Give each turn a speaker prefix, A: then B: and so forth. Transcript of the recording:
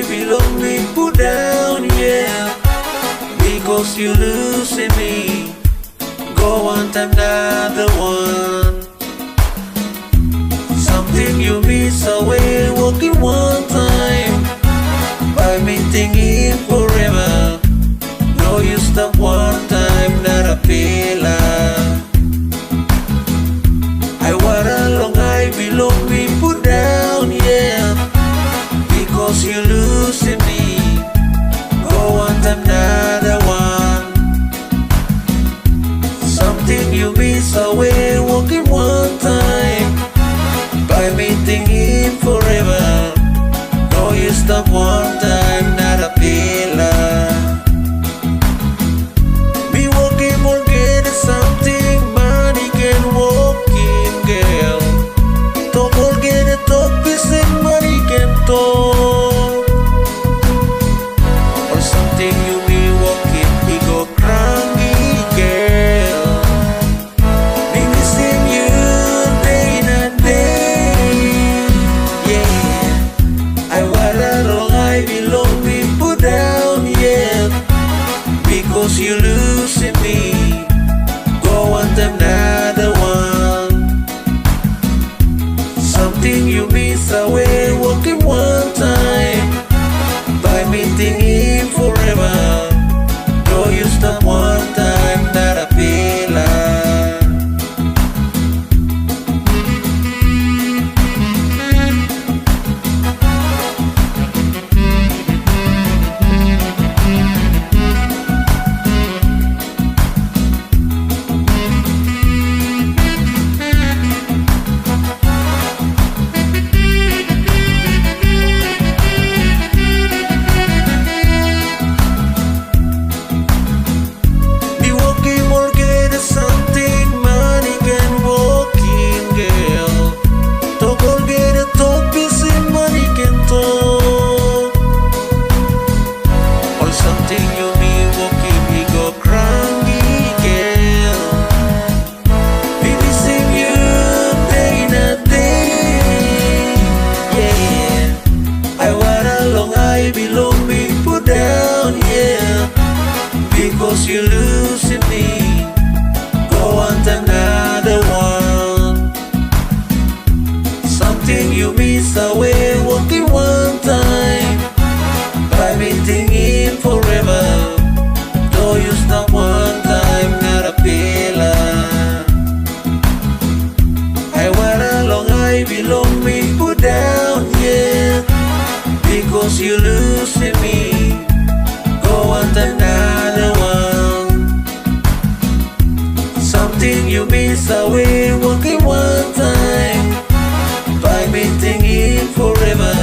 A: I belong be put down, yeah. Because you losing me, go want another one. Something you miss away, walking one time, by meeting in forever. No, you stop one time, not a pillar. I want along, I belong be put down, yeah. Because you losing me, go want another one. Something you miss away, walking one time, by meeting in forever. No, you stop one time, not a pillar. Me walking more get something money can walk in, girl. Talk or get a tokpisin money can talk. Or something you be walking, he go cranky, girl. Me missing you day and day, yeah. I want along, I belong be put down, yeah. Because you losing me, go want another one. Something you miss away, walking one time, by meeting in forever. No, you stop one time, not a pillar. Belong me put down, yeah. Because you losing me, go want another one. Something you miss away, walking one time, by meeting in forever. Though you stop one time, not a pillar. I want along, I belong me put down, yeah. Because you losing me, go want another one. Something you miss away, walking one time, by meeting in forever.